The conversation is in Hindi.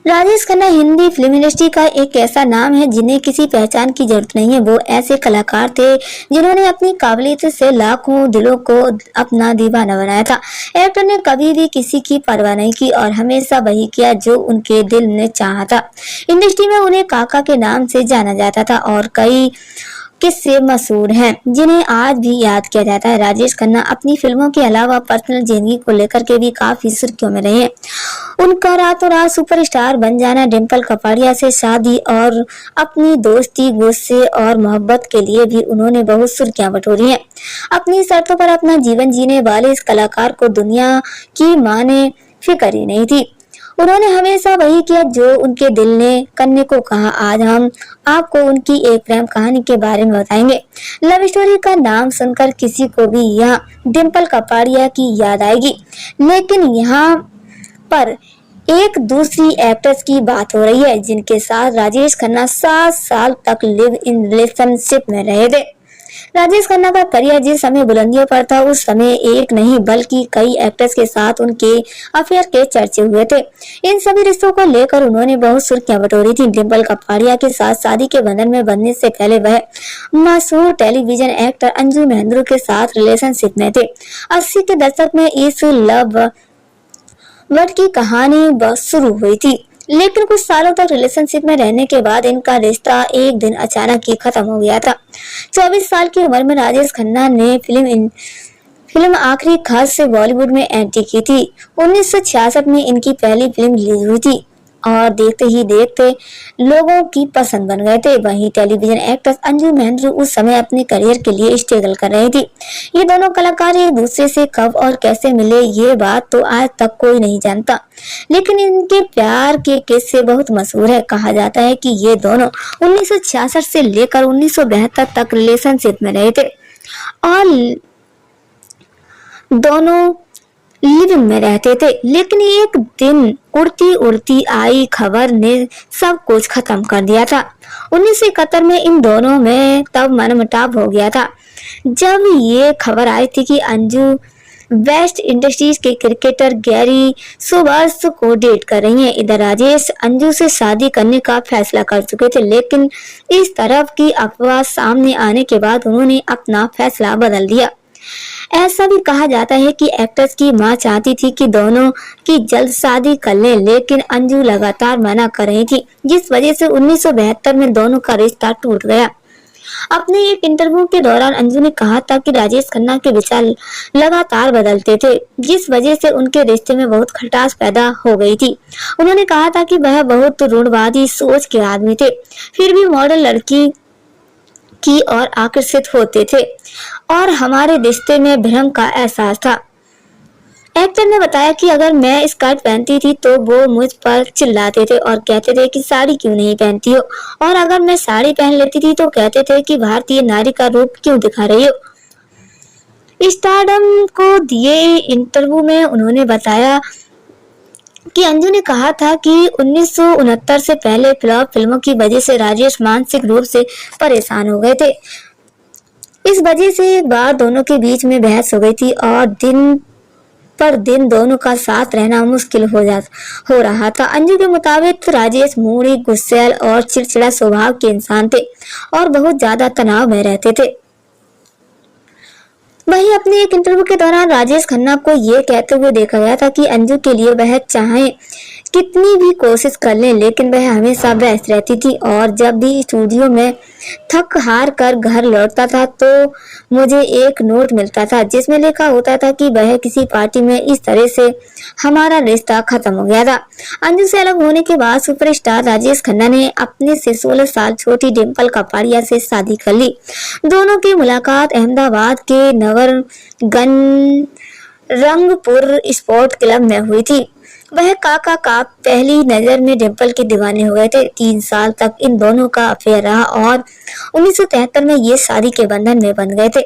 राजेश खन्ना हिंदी फिल्म इंडस्ट्री का एक ऐसा नाम है जिन्हें किसी पहचान की जरूरत नहीं है। वो ऐसे कलाकार थे जिन्होंने अपनी काबिलियत से लाखों दिलों को अपना दीवाना बनाया था। एक्टर ने कभी भी किसी की परवाह नहीं की और हमेशा वही किया जो उनके दिल ने चाहा था। इंडस्ट्री में उन्हें काका के नाम से जाना जाता था और कई किस्से मशहूर हैं जिन्हें आज भी याद किया जाता है। राजेश खन्ना अपनी फिल्मों के अलावा पर्सनल जिंदगी को लेकर के भी काफी सुर्खियों में रहे हैं। उनका रातों रात सुपरस्टार बन जाना, डिम्पल कपाड़िया से शादी और अपनी दोस्ती, गुस्से और मोहब्बत के लिए भी उन्होंने बहुत सुर्खियां बटोरी हैं। अपनी शर्तों पर अपना जीवन जीने वाले इस कलाकार को दुनिया की माने फिक्र ही नहीं थी। उन्होंने हमेशा वही किया जो उनके दिल ने करने को कहा। आज हम आपको उनकी एक प्रेम कहानी के बारे में बताएंगे। लव स्टोरी का नाम सुनकर किसी को भी यहाँ डिम्पल कपाड़िया की याद आएगी, लेकिन यहाँ पर एक दूसरी एक्ट्रेस की बात हो रही है जिनके साथ राजेश खन्ना 7 साल तक लिव इन रिलेशनशिप में रहे थे। राजेश खन्ना का करियर जिस समय बुलंदियों पर था, उस समय एक नहीं बल्कि कई एक्ट्रेस के साथ उनके अफेयर के चर्चे हुए थे। इन सभी रिश्तों को लेकर उन्होंने बहुत सुर्खियां बटोरी थी। डिम्पल कपाड़िया के साथ शादी के बंधन में बंधने से पहले वह मशहूर टेलीविजन एक्टर अंजू महेंद्रू के साथ रिलेशनशिप में थे। 80 के दशक में इस लव बर्ड की कहानी बस शुरू हुई थी, लेकिन कुछ सालों तक रिलेशनशिप में रहने के बाद इनका रिश्ता एक दिन अचानक ही खत्म हो गया था। 24 साल की उम्र में राजेश खन्ना ने फिल्म आखिरी खास से बॉलीवुड में एंट्री की थी। 1966 में इनकी पहली फिल्म रिलीज हुई थी और देखते ही देखते लोगों की पसंद बन गए थे। वहीं टेलीविजन एक्ट्रेस अंजू महेंद्रू उस समय अपने करियर के लिए स्ट्रगल कर रही थी। ये दोनों कलाकार एक दूसरे से कब और कैसे मिले, ये बात तो आज तक कोई नहीं जानता, लेकिन इनके प्यार के किस्से बहुत मशहूर है। कहा जाता है कि ये दोनों 1966 से लेकर 1972 तक रिलेशनशिप में रहे थे और दोनों लिविंग में रहते थे, लेकिन एक दिन उड़ती उड़ती आई खबर ने सब कुछ खत्म कर दिया था। 1971 में इन दोनों में तब मनमुटाव हो गया था जब ये खबर आई थी कि अंजू वेस्ट इंडीज के क्रिकेटर गैरी सोबर्स को डेट कर रही हैं। इधर राजेश अंजू से शादी करने का फैसला कर चुके थे, लेकिन इस तरफ की अफवाह सामने आने के बाद उन्होंने अपना फैसला बदल दिया। ऐसा भी कहा जाता है कि एक्ट्रेस की मां चाहती थी कि दोनों की जल्द शादी कर लें, लेकिन अंजू लगातार मना कर रही थी, जिस वजह से 1972 में दोनों का रिश्ता टूट गया। अपने एक इंटरव्यू के दौरान अंजू ने कहा था कि राजेश खन्ना के विचार लगातार बदलते थे, जिस वजह से उनके रिश्ते में बहुत खटास पैदा हो गई थी। उन्होंने कहा था कि वह बहुत रूढ़वादी सोच के आदमी थे, फिर भी मॉडल लड़की की ओर आकर्षित होते थे और हमारे रिश्ते में भ्रम का एहसास था। एक्टर ने बताया कि अगर मैं स्कर्ट पहनती थी तो वो मुझ पर चिल्लाते थे और कहते थे कि साड़ी क्यों नहीं पहनती हो, और अगर मैं साड़ी पहन लेती थी तो कहते थे कि भारतीय नारी का रूप क्यों दिखा रही हो। स्टारडम को दिए इंटरव्यू में उन्होंने बताया कि अंजू ने कहा था कि 1969 से पहले फ्लॉप फिल्मों की वजह से राजेश मानसिक रूप से परेशान हो गए थे। इस वजह से एक बार दोनों के बीच में बहस हो गई थी और दिन पर दिन दोनों का साथ रहना मुश्किल हो रहा था। अंजू के मुताबिक राजेश मूडी, गुस्सैल और चिड़चिड़ा स्वभाव के इंसान थे और बहुत ज्यादा तनाव में रहते थे। वहीं अपने एक इंटरव्यू के दौरान राजेश खन्ना को ये कहते हुए देखा गया था कि अंजू के लिए वह चाहे कितनी भी कोशिश कर ले, लेकिन वह हमेशा व्यस्त रहती थी और जब भी स्टूडियो में थक हार कर घर लौटता था तो मुझे एक नोट मिलता था जिसमें लिखा होता था कि वह किसी पार्टी में इस तरह से हमारा रिश्ता खत्म हो गया था। अंजू से अलग होने के बाद सुपरस्टार राजेश खन्ना ने अपने से 16 साल छोटी डिम्पल कपाड़िया से शादी कर ली। दोनों की मुलाकात अहमदाबाद के नवरंगपुर स्पोर्ट क्लब में हुई थी। वह काका का पहली नजर में डिम्पल के दीवाने हो गए थे। 3 साल तक इन दोनों का अफेयर रहा और 1973 में ये शादी के बंधन में बंध गए थे।